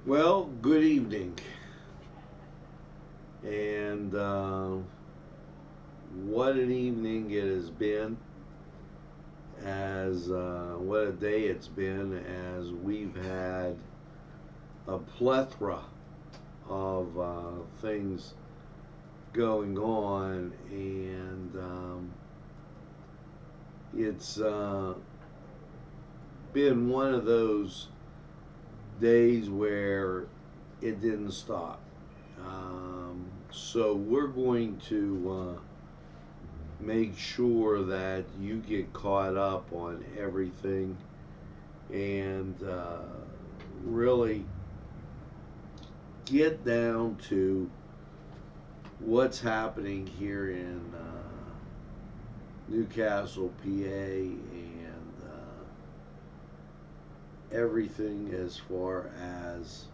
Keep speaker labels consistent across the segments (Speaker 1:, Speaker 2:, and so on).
Speaker 1: Well, good evening. And what an evening it has been, as what a day it's been, as we've had a plethora of things going on, and it's been one of those days where it didn't stop. So we're going to make sure that you get caught up on everything and really get down to what's happening here in Newcastle, PA, and everything as far as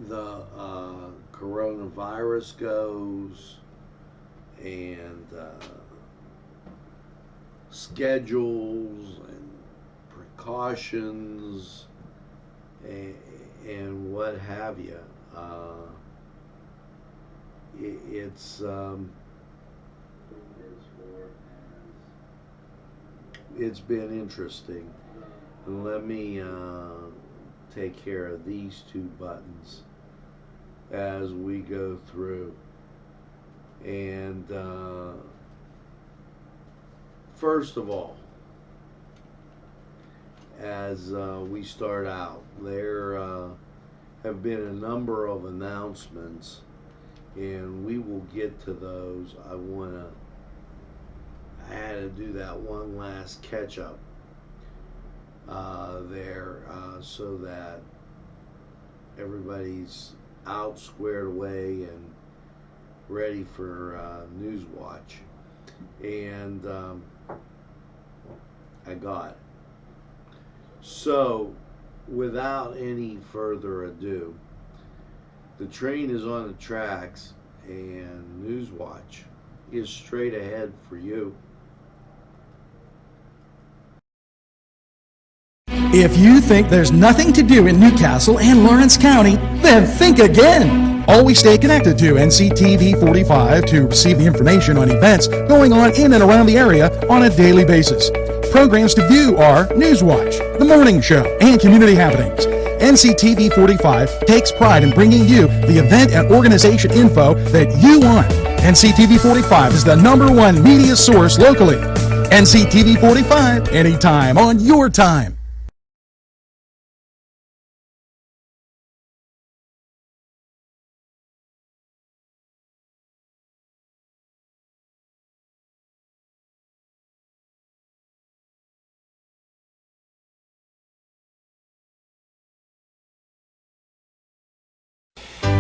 Speaker 1: the coronavirus goes, and schedules and precautions and what have you. It's it's been interesting. And let me take care of these two buttons as we go through. And first of all, as we start out, there have been a number of announcements, and we will get to those. I had to do that one last catch up there so that everybody's out, squared away, and ready for Newswatch. And I got it. So, without any further ado, the train is on the tracks, and Newswatch is straight ahead for you.
Speaker 2: If you think there's nothing to do in Newcastle and Lawrence County, then think again. Always stay connected to NCTV45 to receive the information on events going on in and around the area on a daily basis. Programs to view are Newswatch, The Morning Show, and Community Happenings. NCTV45 takes pride in bringing you the event and organization info that you want. NCTV45 is the #1 media source locally. NCTV45, anytime on your time.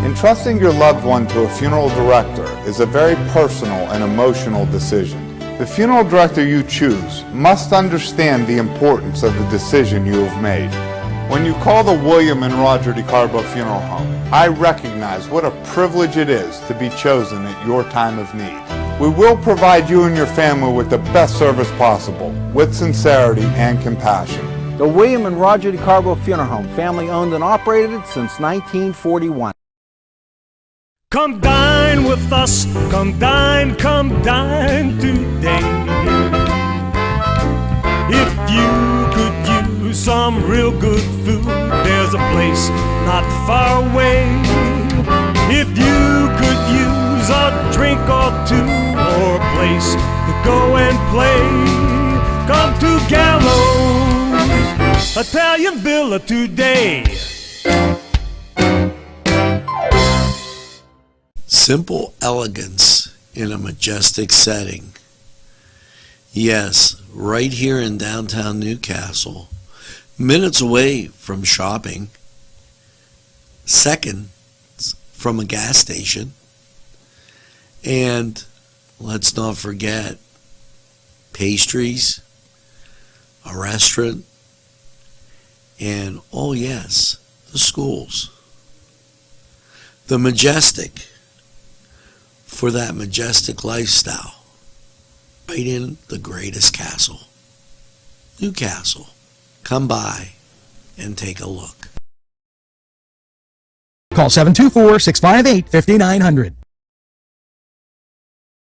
Speaker 3: Entrusting your loved one to a funeral director is a very personal and emotional decision. The funeral director you choose must understand the importance of the decision you have made. When you call the William and Roger DeCarbo Funeral Home, I recognize what a privilege it is to be chosen at your time of need. We will provide you and your family with the best service possible, with sincerity and compassion.
Speaker 4: The William and Roger DeCarbo Funeral Home, family owned and operated since 1941.
Speaker 5: Come dine with us, come dine today. If you could use some real good food, there's a place not far away. If you could use a drink or two, or a place to go and play, come to Gallows Italian Villa today.
Speaker 1: Simple elegance in a majestic setting. Yes, right here in downtown Newcastle, minutes away from shopping, seconds from a gas station, and let's not forget pastries, a restaurant, and oh yes, the schools. The majestic, for that majestic lifestyle, right in the greatest castle, Newcastle. Come by,
Speaker 6: and take a look.
Speaker 2: Call 724-658-5900.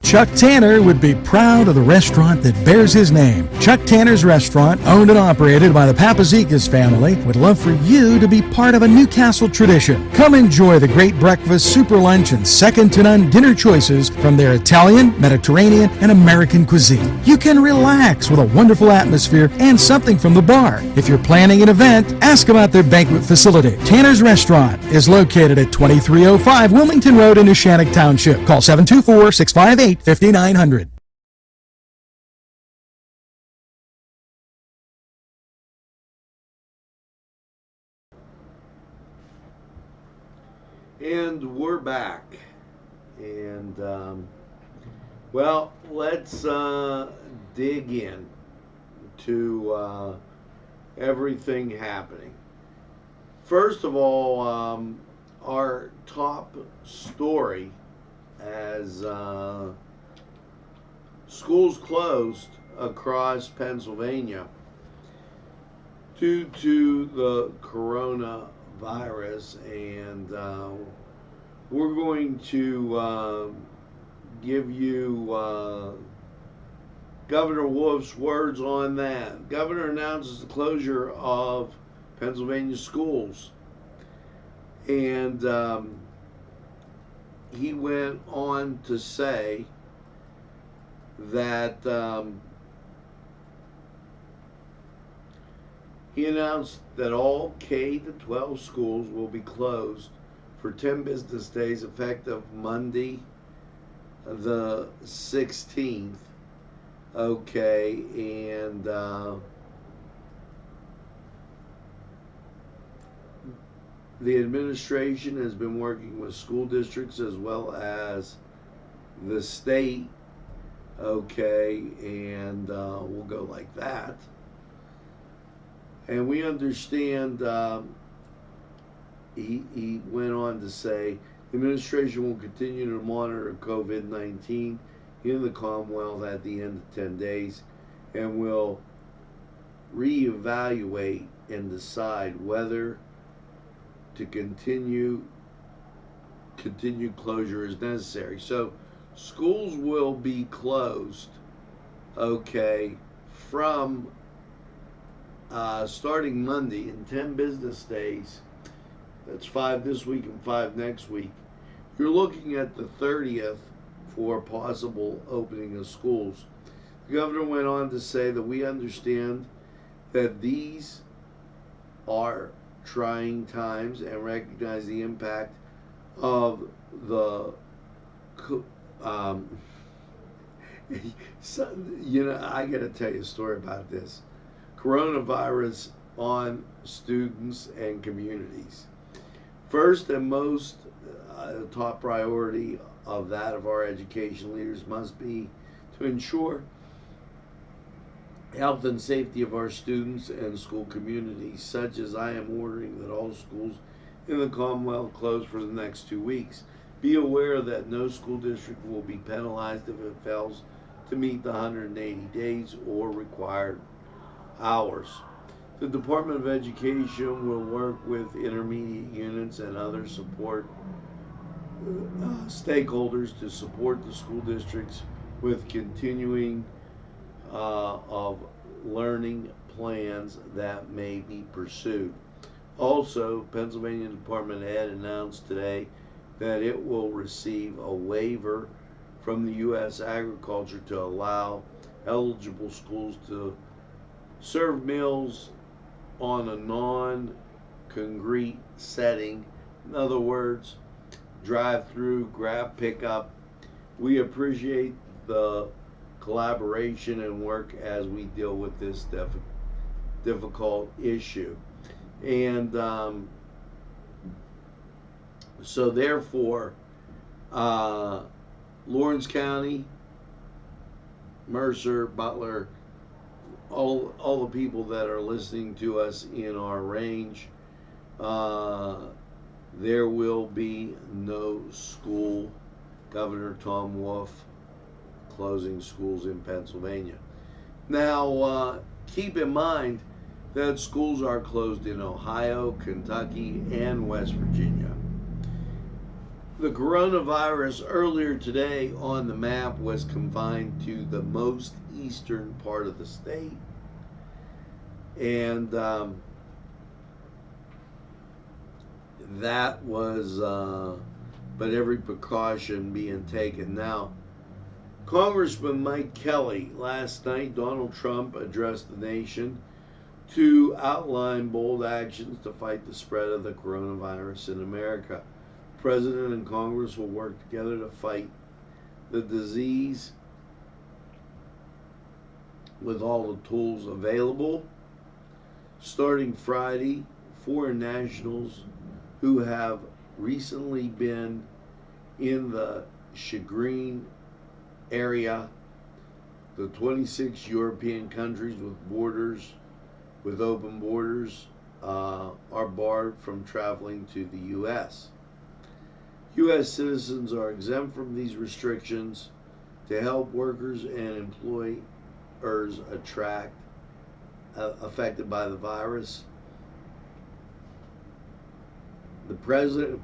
Speaker 2: Chuck Tanner would be proud of the restaurant that bears his name. Chuck Tanner's Restaurant, owned and operated by the Papazikas family, would love for you to be part of a Newcastle tradition. Come enjoy the great breakfast, super lunch, and second-to-none dinner choices from their Italian, Mediterranean, and American cuisine. You can relax with a wonderful atmosphere and something from the bar. If you're planning an event, ask about their banquet facility. Tanner's Restaurant is located at 2305 Wilmington Road in Neshannock Township. Call 724-658-5900.
Speaker 1: And we're back. And, well, let's dig in to everything happening. First of all, our top story as schools closed across Pennsylvania due to the coronavirus, and we're going to give you Governor Wolf's words on that. Governor announces the closure of Pennsylvania schools, and he went on to say that he announced that all K-12 schools will be closed for 10 business days effective Monday the 16th. Okay, and the administration has been working with school districts as well as the state. Okay, and we'll go like that. And we understand, he went on to say, the administration will continue to monitor COVID-19 in the Commonwealth at the end of 10 days and will reevaluate and decide whether to continue closure is necessary. So schools will be closed, okay, from starting Monday in 10 business days. That's 5 this week and 5 next week. You're looking at the 30th for possible opening of schools. The governor went on to say that we understand that these are trying times and recognize the impact of the so, I got to tell you a story about this coronavirus on students and communities. First and most top priority of that of our education leaders must be to ensure health and safety of our students and school communities, such as I am ordering that all schools in the Commonwealth close for the next 2 weeks. Be aware that no school district will be penalized if it fails to meet the 180 days or required hours. The Department of Education will work with intermediate units and other support stakeholders to support the school districts with continuing of learning plans that may be pursued. Also, Pennsylvania Department of Ed announced today that it will receive a waiver from the U.S. Agriculture to allow eligible schools to serve meals on a non-congregate setting. In other words, drive-through, grab, pickup. We appreciate the collaboration and work as we deal with this difficult issue. And so therefore, Lawrence County, Mercer, Butler, all the people that are listening to us in our range, there will be no school. Governor Tom Wolf closing schools in Pennsylvania. Now, keep in mind that schools are closed in Ohio, Kentucky, and West Virginia. The coronavirus earlier today on the map was confined to the most eastern part of the state. And that was, but every precaution being taken. Now, Congressman Mike Kelly, last night, Donald Trump addressed the nation to outline bold actions to fight the spread of the coronavirus in America. The President and Congress will work together to fight the disease with all the tools available. Starting Friday, foreign nationals who have recently been in the Schengen area, the 26 European countries with open borders, are barred from traveling to the U.S. U.S. citizens are exempt from these restrictions to help workers and employers affected by the virus. The president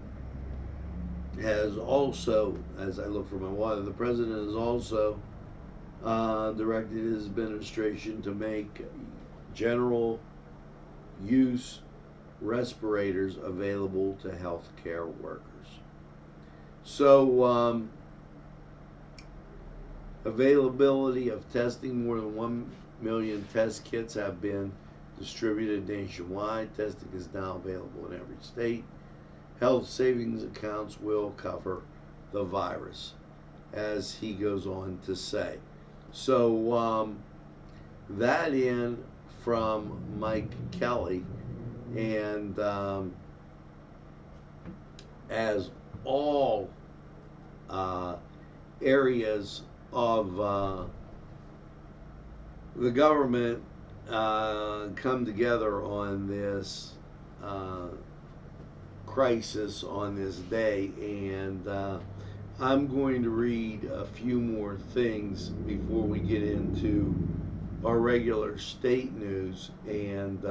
Speaker 1: has also, as I look for my water, the president has also directed his administration to make general use respirators available to healthcare workers. So, availability of testing, more than 1 million test kits have been distributed nationwide. Testing is now available in every state. Health savings accounts will cover the virus, as he goes on to say. So, that in from Mike Kelly, and as all areas of the government come together on this crisis on this day, and I'm going to read a few more things before we get into our regular state news, and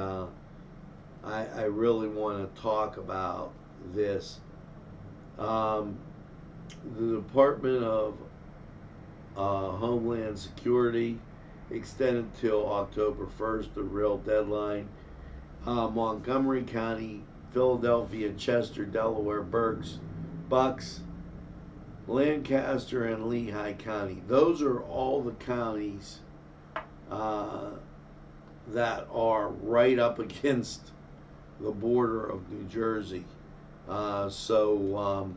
Speaker 1: I really want to talk about this. The Department of Homeland Security extended till October 1st, the real deadline. Montgomery County, Philadelphia, Chester, Delaware, Bucks, Lancaster, and Lehigh County. Those are all the counties that are right up against the border of New Jersey. So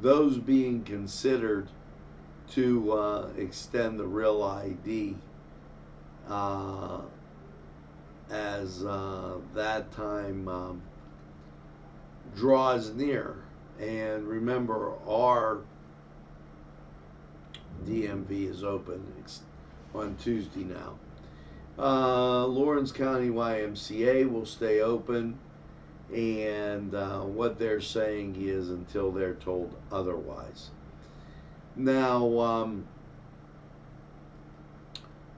Speaker 1: those being considered to extend the real ID as that time draws near. And remember, our DMV is open on Tuesday now. Lawrence County YMCA will stay open, and what they're saying is until they're told otherwise. Now,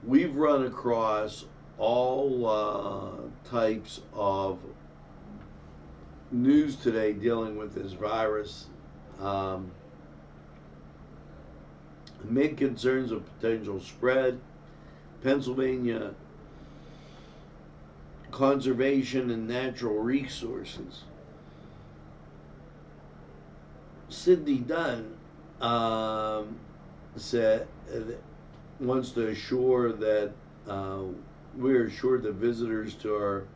Speaker 1: we've run across all types of news today dealing with this virus. Amid concerns of potential spread, Pennsylvania Conservation and Natural Resources, Sidney Dunn said wants to assure that we're assured that visitors to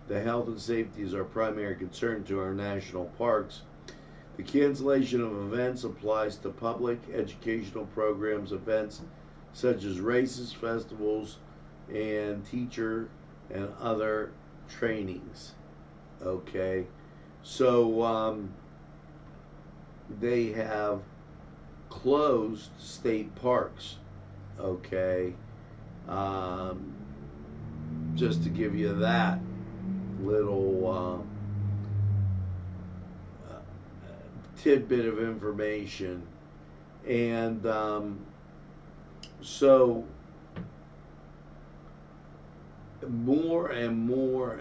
Speaker 1: the health and safety is our primary concern to our national parks. The cancellation of events applies to public educational programs, events such as races, festivals, and teacher and other trainings. Okay, so they have closed state parks. Okay, just to give you that little tidbit of information. And so more and more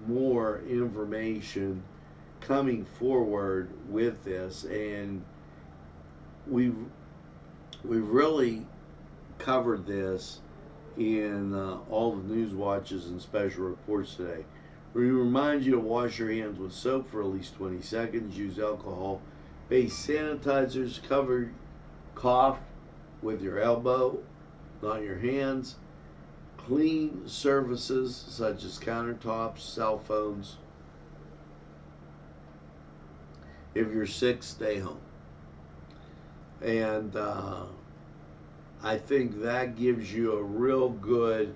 Speaker 1: more information coming forward with this, and we've really covered this in all the news watches and special reports today. We remind you to wash your hands with soap for at least 20 seconds. Use alcohol-based sanitizers. Cover cough with your elbow, not your hands. Clean surfaces such as countertops, cell phones. If you're sick, stay home. And I think that gives you a real good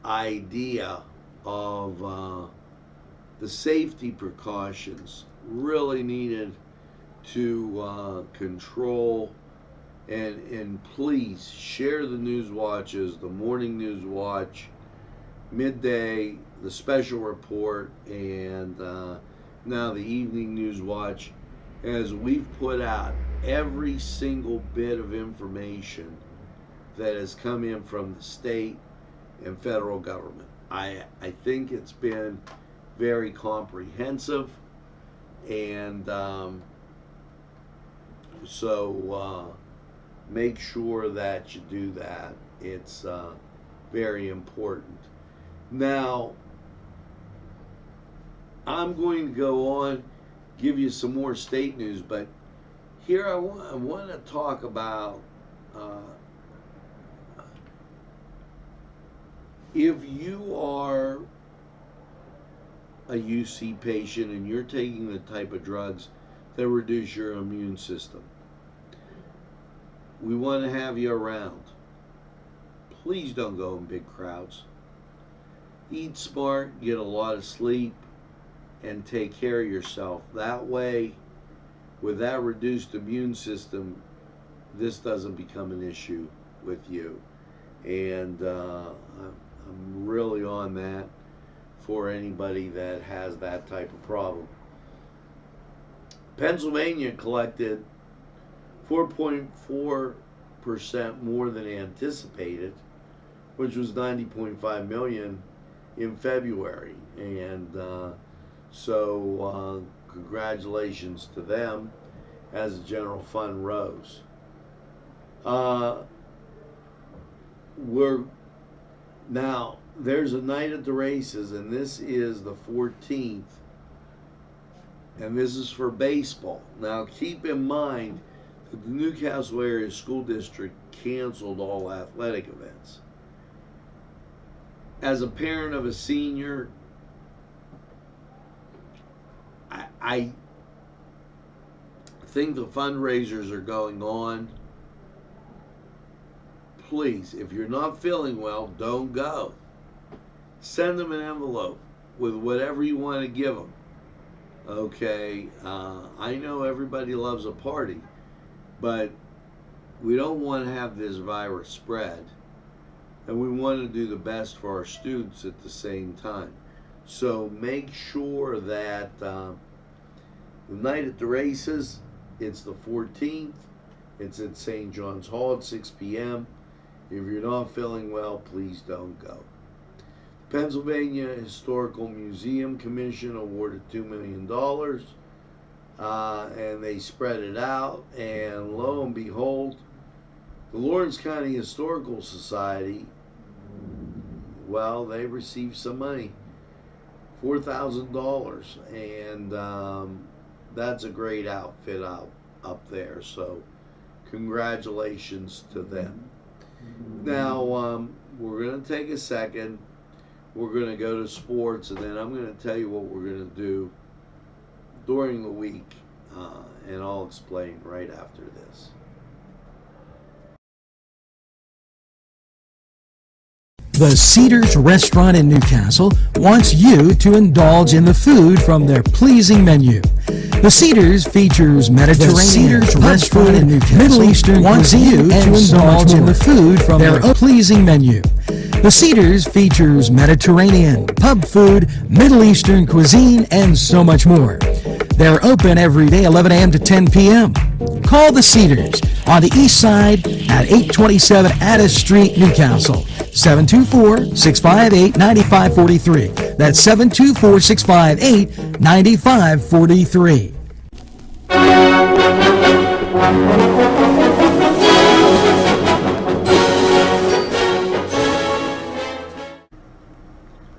Speaker 1: idea of the safety precautions really needed to control. And please share the news watches, the morning news watch, midday, the special report, and now the evening news watch, as we've put out every single bit of information that has come in from the state and federal government. I think it's been very comprehensive, and so make sure that you do that. It's very important. Now, I'm going to go on, give you some more state news, but here I want to talk about if you are a UC patient and you're taking the type of drugs that reduce your immune system, we want to have you around. Please don't go in big crowds. Eat smart, get a lot of sleep, and take care of yourself. That way, with that reduced immune system, this doesn't become an issue with you. And I'm really on that for anybody that has that type of problem. Pennsylvania collected 4.4% more than anticipated, which was 90.5 million in February, and so congratulations to them as the general fund rose. Now there's a night at the races, and this is the 14th, and this is for baseball. Now keep in mind the Newcastle area school district canceled all athletic events. As a parent of a senior, I think the fundraisers are going on. Please, if you're not feeling well, don't go. Send them an envelope with whatever you want to give them. Okay, I know everybody loves a party, but we don't want to have this virus spread, and we want to do the best for our students at the same time. So make sure that the night at the races, it's the 14th, it's at St. John's Hall at 6 p.m. If you're not feeling well, please don't go. Pennsylvania Historical Museum Commission awarded $2 million. And they spread it out, and lo and behold, the Lawrence County Historical Society, well, they received some money, $4,000, and that's a great outfit up there, so congratulations to them. Now, we're going to take a second, we're going to go to sports, and then I'm going to tell you what we're going to do during the week, and I'll explain right after this.
Speaker 2: The Cedars Restaurant in Newcastle wants you to indulge in the food from their pleasing menu. The Cedars features Mediterranean restaurant in Newcastle, Middle Eastern wants you to indulge in the food from their pleasing menu. The Cedars features Mediterranean, pub food, Middle Eastern cuisine, and so much more. They're open every day 11 a.m. to 10 p.m. Call the Cedars on the east side at 827 Addis Street, Newcastle. 724-658-9543. That's 724-658-9543.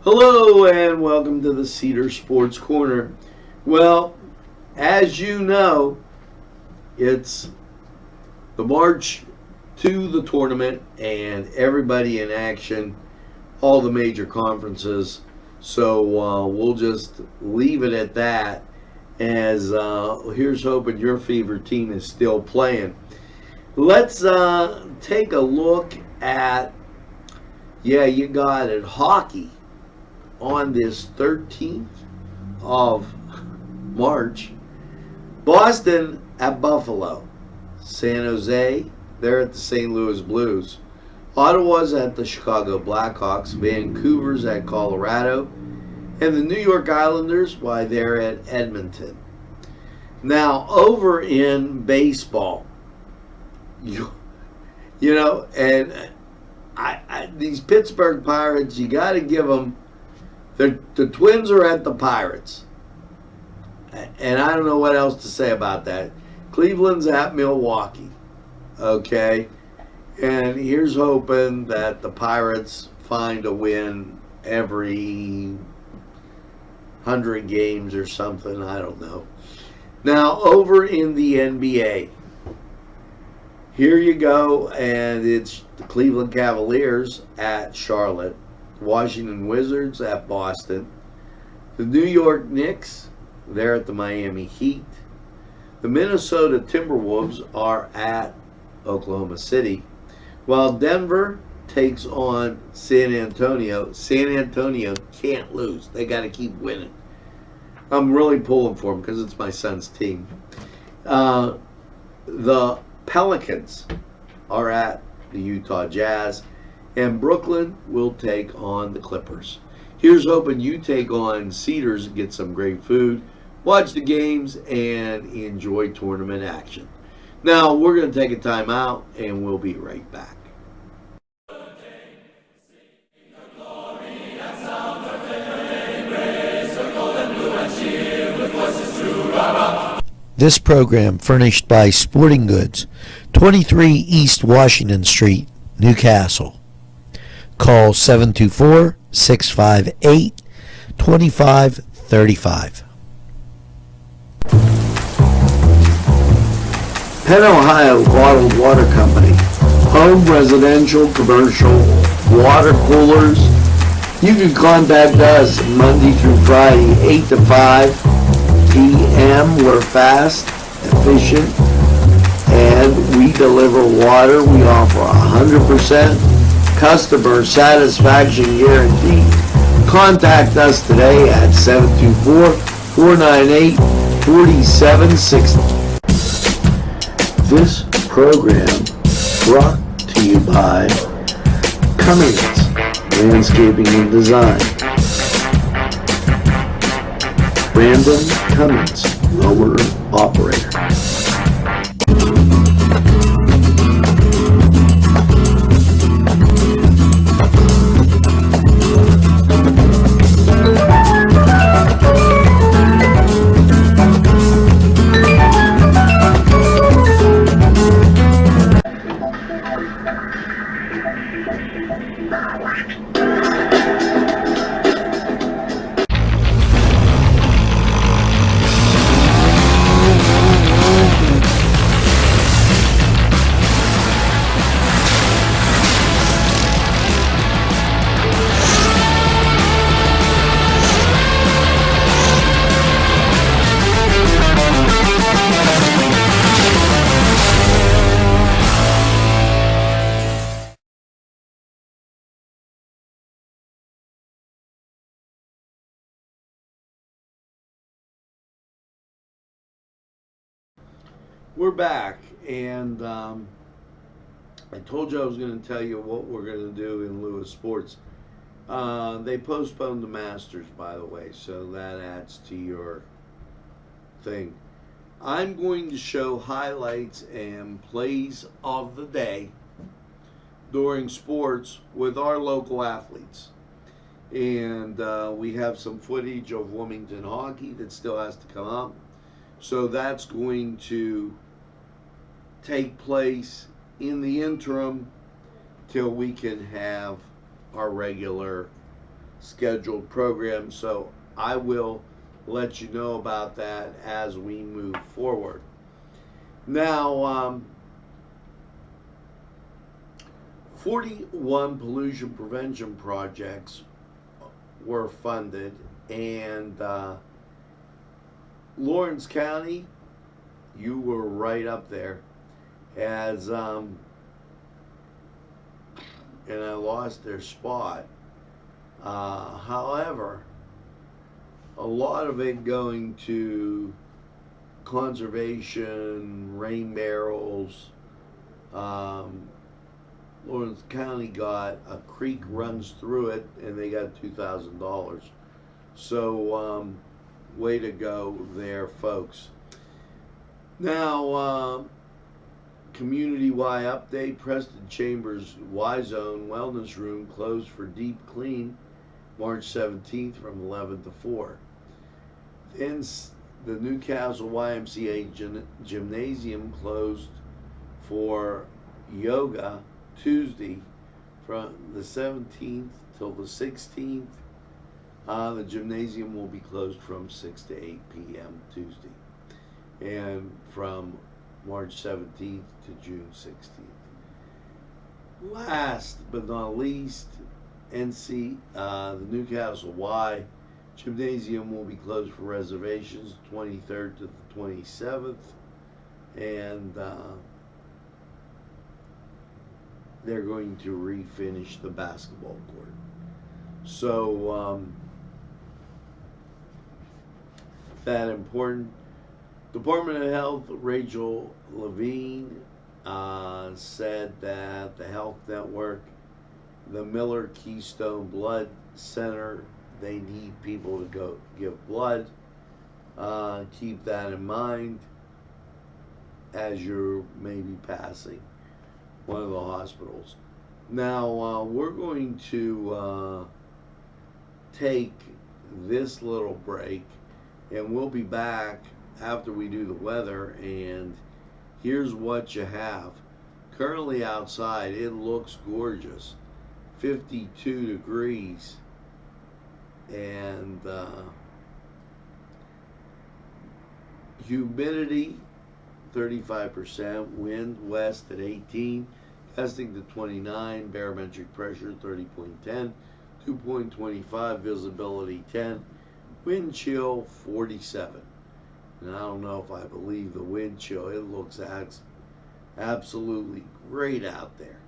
Speaker 1: Hello and welcome to the Cedar Sports Corner. Well, as you know, it's the march to the tournament and everybody in action, all the major conferences. So we'll just leave it at that, as here's hoping your favorite team is still playing. Let's take a look at, you got it, hockey on this 13th of March. Boston at Buffalo. San Jose, they're at the St. Louis Blues. Ottawa's at the Chicago Blackhawks. Vancouver's at Colorado. And the New York Islanders, why, they're at Edmonton. Now, over in baseball, you know, and these Pittsburgh Pirates, you got to give them, the Twins are at the Pirates. And I don't know what else to say about that. Cleveland's at Milwaukee. Okay? And here's hoping that the Pirates find a win every 100 games or something. I don't know. Now, over in the NBA, here you go, and it's the Cleveland Cavaliers at Charlotte. Washington Wizards at Boston. The New York Knicks, they're at the Miami Heat. The Minnesota Timberwolves are at Oklahoma City, while Denver takes on San Antonio. San Antonio can't lose. They got to keep winning. I'm really pulling for them because it's my son's team. The Pelicans are at the Utah Jazz, and Brooklyn will take on the Clippers. Here's hoping you take on Cedars and get some great food, watch the games, and enjoy tournament action. Now, we're going to take a time out, and we'll be right back.
Speaker 6: This program furnished by Sporting Goods, 23 East Washington Street, Newcastle. Call 724-658-2535.
Speaker 1: Penn Ohio Bottled Water Company. Home, residential, commercial, water coolers. You can contact us Monday through Friday, 8 to 5 p.m. We're fast, efficient, and we deliver water. We offer 100% customer satisfaction guarantee. Contact us today at 724-498-4760. This program brought to you by Cummings Landscaping and Design. Brandon Cummings, owner operator. We're back, and I told you I was going to tell you what we're going to do in lieu of sports. They postponed the Masters, by the way, so that adds to your thing. I'm going to show highlights and plays of the day during sports with our local athletes. And we have some footage of Wilmington hockey that still has to come up. So that's going to take place in the interim till we can have our regular scheduled program. So I will let you know about that as we move forward. Now, 41 pollution prevention projects were funded, and Lawrence County, you were right up there as and I lost their spot. However, a lot of it going to conservation, rain barrels. Lawrence County got a creek runs through it, and they got $2,000. So, way to go there, folks. Now, community Y update: Preston Chambers Y Zone Wellness Room closed for deep clean March 17th from 11 to 4. Then the Newcastle YMCA Gymnasium closed for yoga Tuesday from the 17th till the 16th. The gymnasium will be closed from 6 to 8 p.m. Tuesday, and from March 17th to June 16th. Last but not least, the Newcastle Y Gymnasium will be closed for reservations 23rd to the 27th, and they're going to refinish the basketball court. So, that important. Department of Health, Rachel Levine said that the Health Network, the Miller Keystone Blood Center, they need people to go give blood. Keep that in mind as you're maybe passing one of the hospitals. Now, we're going to take this little break, and we'll be back after we do the weather. And here's what you have. Currently outside, it looks gorgeous. 52 degrees. And humidity 35%, wind west at 18, gusting to 29, barometric pressure 30.10, 2.25, visibility 10, wind chill 47. And I don't know if I believe the wind chill. It looks absolutely great out there.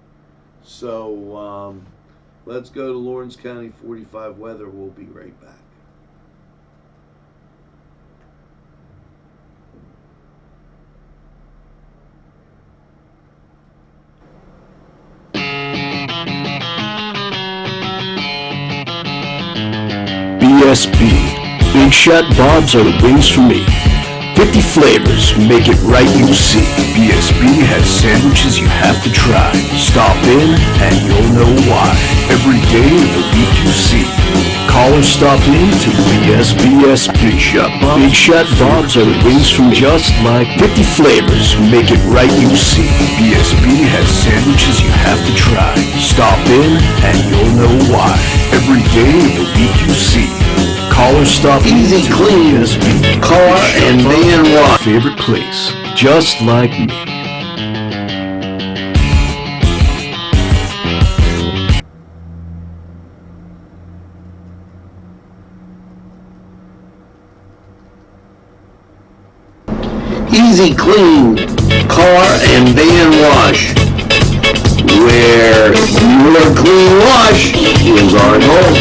Speaker 1: So let's go to Lawrence County 45 weather. We'll be right back.
Speaker 7: BSB. Big Shot Bobs are the wings for me. 50 flavors, make it right, you see. BSB has sandwiches you have to try. Stop in and you'll know why. Every day of the week you see. Call or stop in to BSB. Big Shot Bobs are the wings from just like 50 flavors, make it right, you see. BSB has sandwiches you have to try. Stop in and you'll know why. Every day of the week you see. Call or stop
Speaker 6: Easy
Speaker 7: to
Speaker 6: clean
Speaker 7: BSB.
Speaker 6: car and van wash.
Speaker 7: Favorite place, just like me.
Speaker 6: Easy clean car and van wash, where your clean wash is our goal.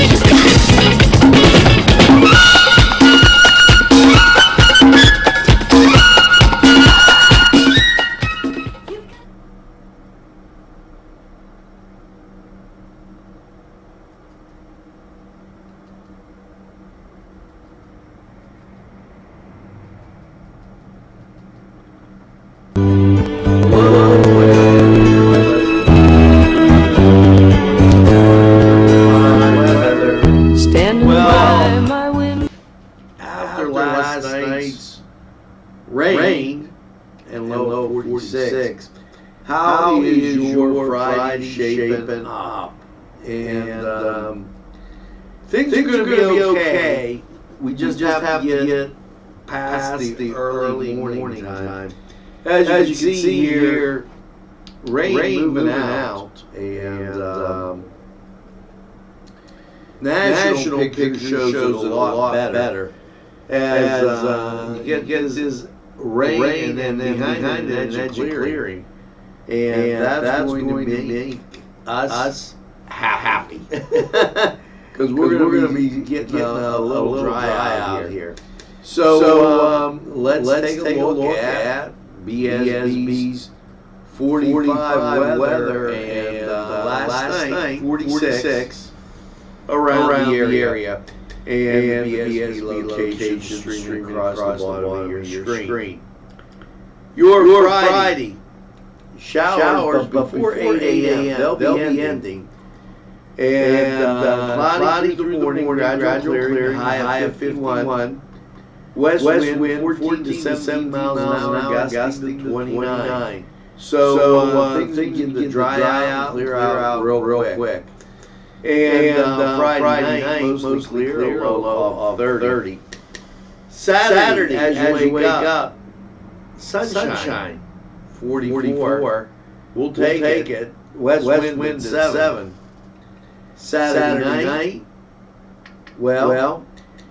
Speaker 1: Well, after last night's rain and low of 46, how is your Friday shaping up? And things are going to be okay. We just have to get past the early morning time. As you can see here, rain moving out, and national picture shows it a lot better. As you get this rain and then behind it an edge of clearing, and that's going to make us happy. Because we're going to be getting a little dry out here. So let's take a look at BSB's 45 weather, and last night 46 around the area, and the BSB location streaming across the bottom of your screen. Your Friday showers before 8 a.m. They'll be ending. And cloudy through the morning, gradual clearing, high of 51. West wind 14 to 17 miles an hour, gusting to 29. So things begin to dry out, clear out real quick. And Friday night, mostly clear, low of 30. Saturday, as you wake up, sunshine, 44. We'll take it. West wind at 7. Saturday night, well,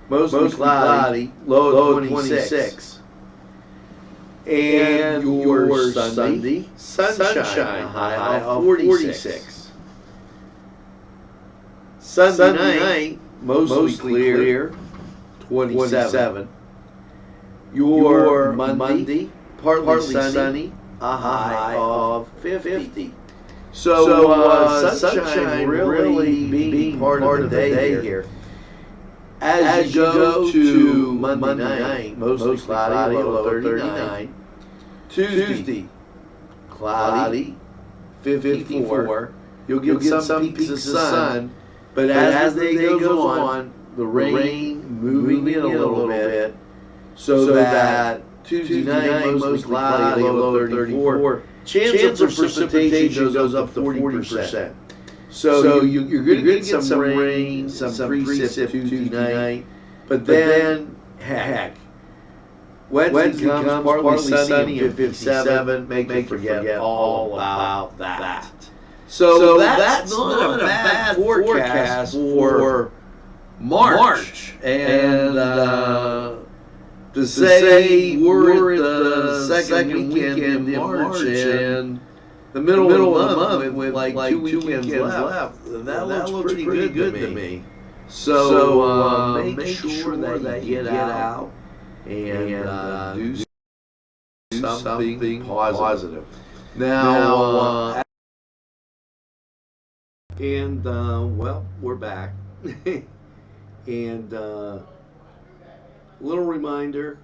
Speaker 1: mostly cloudy, low of 26. And your Sunday, sunshine, high of 46. Sunday night, mostly clear, 27. Your Monday, partly sunny, a high of 50. So sunshine really being part of the day here. As you go to Monday night, mostly cloudy, low 39. Tuesday, cloudy, 54. You'll get some peaks of sun, but as the day goes on, the rain moving in a little bit, so that Tuesday night, mostly cloudy, low 34. Chance of precipitation goes up to 40%. So you're going to get some rain, some precip Tuesday night, but then, heck, Wednesday comes partly sunny and 57, make you forget all about that. So that's not a bad forecast for March. And to say we're at the second weekend in March and the middle of the month with like two weekends left, that looks pretty good to me. So make sure that you get out and do something positive. Now, well, we're back. And little reminder,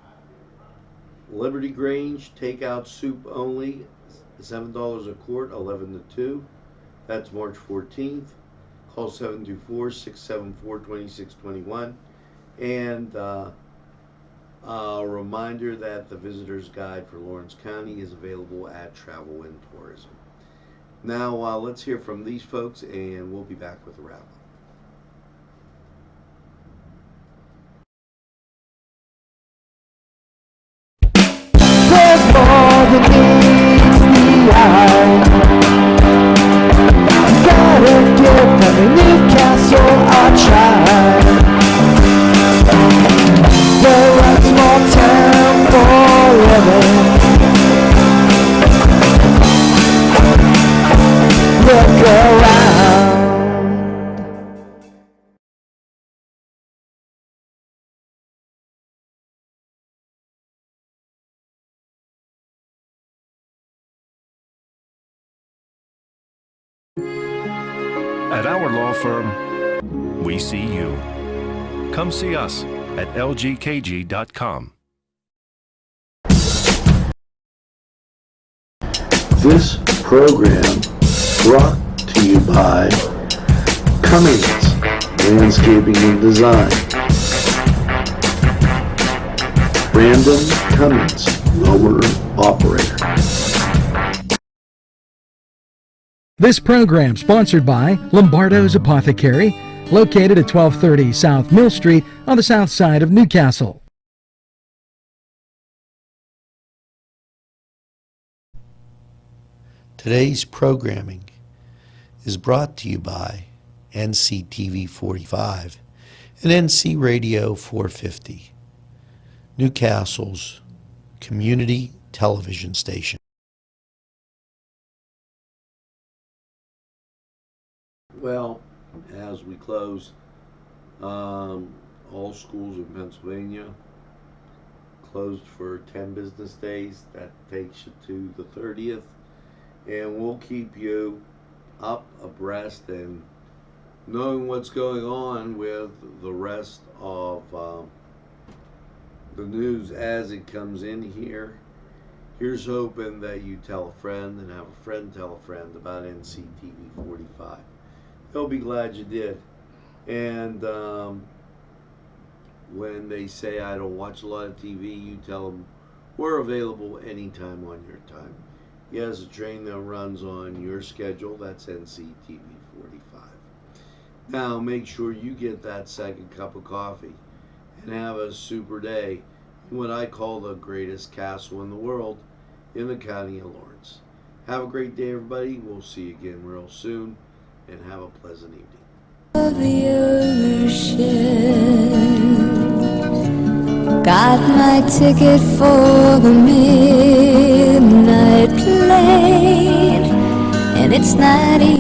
Speaker 1: Liberty Grange takeout soup only, $7 a quart, 11 to 2. That's March 14th. Call 724-674-2621. And a reminder that the Visitor's Guide for Lawrence County is available at Travel and Tourism. Now, let's hear from these folks, and we'll be back with a wrap-up.
Speaker 8: There's more than meets the eye. Gotta give them Newcastle a try. They're a small town for living. Look around.
Speaker 5: At our law firm, we see you. Come see us at lgkg.com.
Speaker 1: This program brought to you by Cummings Landscaping and Design. Brandon Cummins, Owner Operator.
Speaker 2: This program sponsored by Lombardo's Apothecary, located at 1230 South Mill Street on the south side of Newcastle.
Speaker 6: Today's programming is brought to you by NCTV45 and NC Radio 450, Newcastle's community television station.
Speaker 1: Well, as we close, all schools in Pennsylvania closed for 10 business days. That takes you to the 30th. And we'll keep you up, abreast, and knowing what's going on with the rest of the news as it comes in here. Here's hoping that you tell a friend and have a friend tell a friend about NCTV45. They'll be glad you did. And when they say I don't watch a lot of TV, you tell them we're available anytime on your time. He has a train that runs on your schedule. That's NCTV45. Now make sure you get that second cup of coffee and have a super day in what I call the greatest castle in the world in the county of Lawrence. Have a great day, everybody. We'll see you again real soon, and have a pleasant evening.
Speaker 9: Of the ocean, got my ticket for the midnight plane, and it's not easy